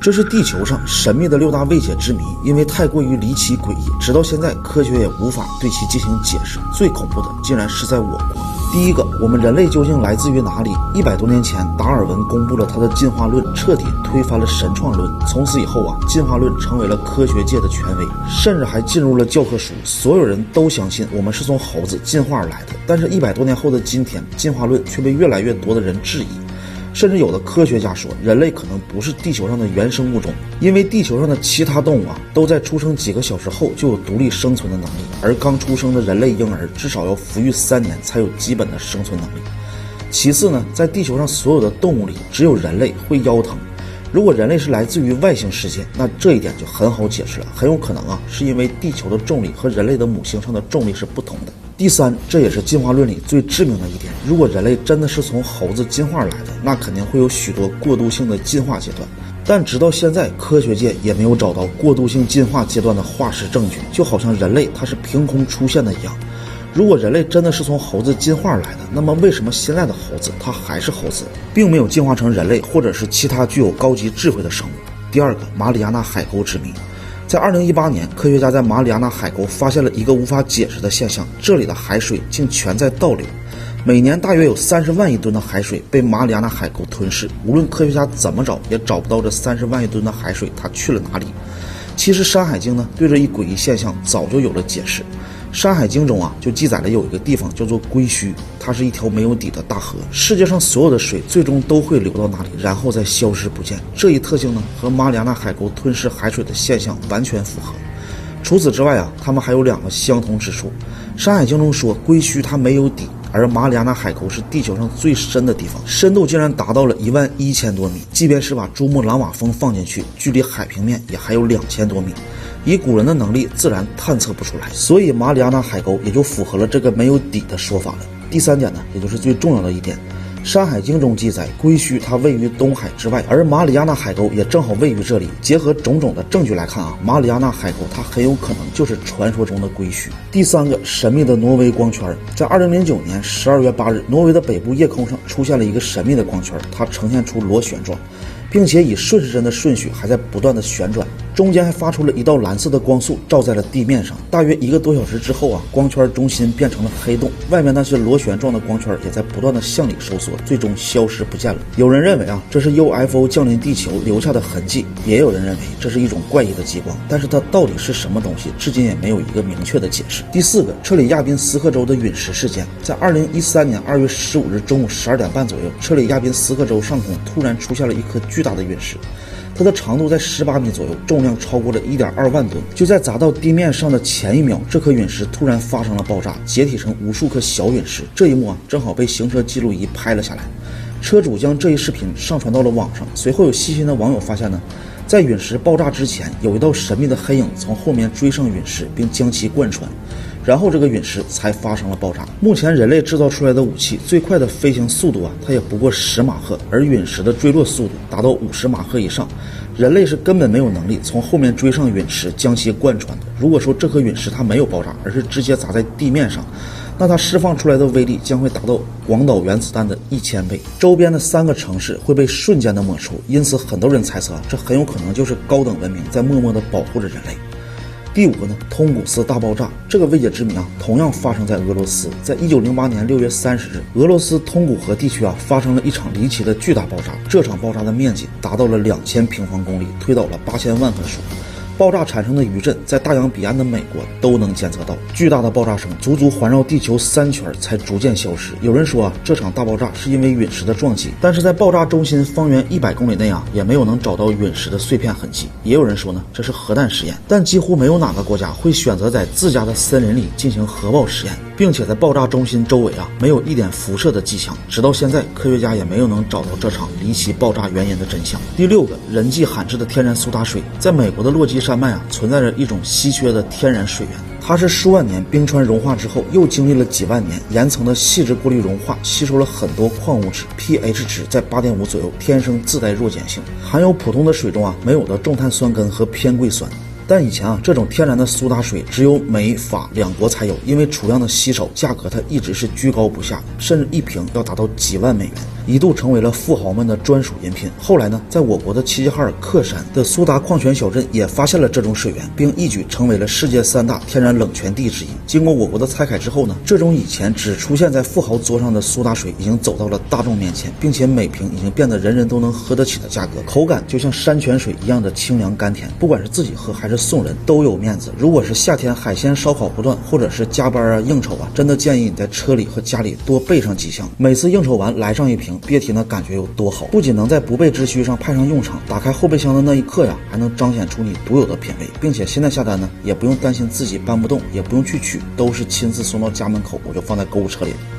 这是地球上神秘的6大未解之谜，因为太过于离奇诡异，直到现在科学也无法对其进行解释。最恐怖的竟然是在我国。第一个，我们人类究竟来自于哪里？100多年前，达尔文公布了他的进化论，彻底推翻了神创论。从此以后啊，进化论成为了科学界的权威，甚至还进入了教科书。所有人都相信我们是从猴子进化而来的。但是100多年后的今天，进化论却被越来越多的人质疑。甚至有的科学家说，人类可能不是地球上的原生物种，因为地球上的其他动物啊，都在出生几个小时后就有独立生存的能力，而刚出生的人类婴儿至少要抚育3年才有基本的生存能力。其次呢，在地球上所有的动物里，只有人类会腰疼。如果人类是来自于外星世界，那这一点就很好解释了，很有可能啊，是因为地球的重力和人类的母星上的重力是不同的。第三，这也是进化论里最致命的一点，如果人类真的是从猴子进化来的，那肯定会有许多过渡性的进化阶段。但直到现在，科学界也没有找到过渡性进化阶段的化石证据，就好像人类它是凭空出现的一样。如果人类真的是从猴子进化来的，那么为什么现在的猴子它还是猴子，并没有进化成人类或者是其他具有高级智慧的生物？第二个，马里亚纳海沟之谜。在2018年，科学家在马里亚纳海沟发现了一个无法解释的现象，这里的海水竟全在倒流。每年大约有30万亿吨的海水被马里亚纳海沟吞噬，无论科学家怎么找，也找不到这30万亿吨的海水它去了哪里。其实《山海经》呢，对这一诡异现象早就有了解释。《山海经》中啊，就记载了有一个地方叫做归墟，它是一条没有底的大河，世界上所有的水最终都会流到那里，然后再消失不见。这一特性呢，和马里亚纳海沟吞噬海水的现象完全符合。除此之外啊，它们还有2个相同之处。《山海经》中说，归墟它没有底，而马里亚纳海沟是地球上最深的地方，深度竟然达到了11000多米，即便是把珠穆朗玛峰放进去，距离海平面也还有2000多米。以古人的能力，自然探测不出来，所以马里亚纳海沟也就符合了这个没有底的说法了。第三点呢，也就是最重要的一点，《山海经》中记载，归墟它位于东海之外，而马里亚纳海沟也正好位于这里。结合种种的证据来看啊，马里亚纳海沟它很有可能就是传说中的归墟。第三个，神秘的挪威光圈。在2009年12月8日，挪威的北部夜空上出现了一个神秘的光圈，它呈现出螺旋状，并且以顺时针的顺序还在不断的旋转，中间还发出了一道蓝色的光束照在了地面上。大约1个多小时之后啊，光圈中心变成了黑洞，外面那些螺旋状的光圈也在不断的向里收缩，最终消失不见了。有人认为啊，这是 UFO 降临地球留下的痕迹，也有人认为这是一种怪异的极光，但是它到底是什么东西，至今也没有一个明确的解释。第四个，车里亚宾斯克州的陨石事件。在2013年2月15日中午12点半左右，车里亚宾斯克州上空突然出现了一颗巨大的陨石，它的长度在18米左右，重量超过了1.2万吨。就在砸到地面上的前一秒，这颗陨石突然发生了爆炸，解体成无数颗小陨石。这一幕啊，正好被行车记录仪拍了下来。车主将这一视频上传到了网上，随后有细心的网友发现呢，在陨石爆炸之前，有一道神秘的黑影从后面追上陨石，并将其贯穿，然后这个陨石才发生了爆炸。目前人类制造出来的武器最快的飞行速度啊，它也不过10马赫，而陨石的坠落速度达到50马赫以上。人类是根本没有能力从后面追上陨石将其贯穿的。如果说这颗陨石它没有爆炸，而是直接砸在地面上，那它释放出来的威力将会达到广岛原子弹的1000倍，周边的3个城市会被瞬间的抹除。因此很多人猜测这很有可能就是高等文明在默默地保护着人类。第5个呢，通古斯大爆炸。这个未解之谜啊，同样发生在俄罗斯。在1908年6月30日，俄罗斯通古河地区啊发生了一场离奇的巨大爆炸。这场爆炸的面积达到了2000平方公里，推倒了8000万棵树。爆炸产生的余震在大洋彼岸的美国都能监测到，巨大的爆炸声足足环绕地球3圈才逐渐消失。有人说啊，这场大爆炸是因为陨石的撞击，但是在爆炸中心方圆100公里内啊，也没有能找到陨石的碎片痕迹。也有人说呢，这是核弹实验，但几乎没有哪个国家会选择在自家的森林里进行核爆实验，并且在爆炸中心周围啊没有一点辐射的迹象。直到现在，科学家也没有能找到这场离奇爆炸原因的真相。第6个，人迹罕至的天然苏打水。在美国的落基山脉啊，存在着一种稀缺的天然水源，它是数万年冰川融化之后，又经历了几万年岩层的细致过滤融化，吸收了很多矿物质， pH 值在8.5左右，天生自带弱碱性，含有普通的水中啊没有的重碳酸根和偏贵酸。但以前啊，这种天然的苏打水只有美法2国才有，因为储量的稀少，价格它一直是居高不下，甚至一瓶要达到几万美元。一度成为了富豪们的专属饮品。后来呢，在我国的齐齐哈尔克山的苏达矿泉小镇也发现了这种水源，并一举成为了世界3大天然冷泉地之一。经过我国的采采之后呢，这种以前只出现在富豪桌上的苏打水已经走到了大众面前，并且每瓶已经变得人人都能喝得起的价格，口感就像山泉水一样的清凉甘甜，不管是自己喝还是送人都有面子。如果是夏天海鲜烧烤不断，或者是加班啊应酬啊，真的建议你在车里和家里多备上几箱，每次应酬完来上一瓶，别提那感觉有多好。不仅能在不备之需上派上用场，打开后备箱的那一刻呀，还能彰显出你独有的品味，并且现在下单呢，也不用担心自己搬不动，也不用去取，都是亲自送到家门口，我就放在购物车里了。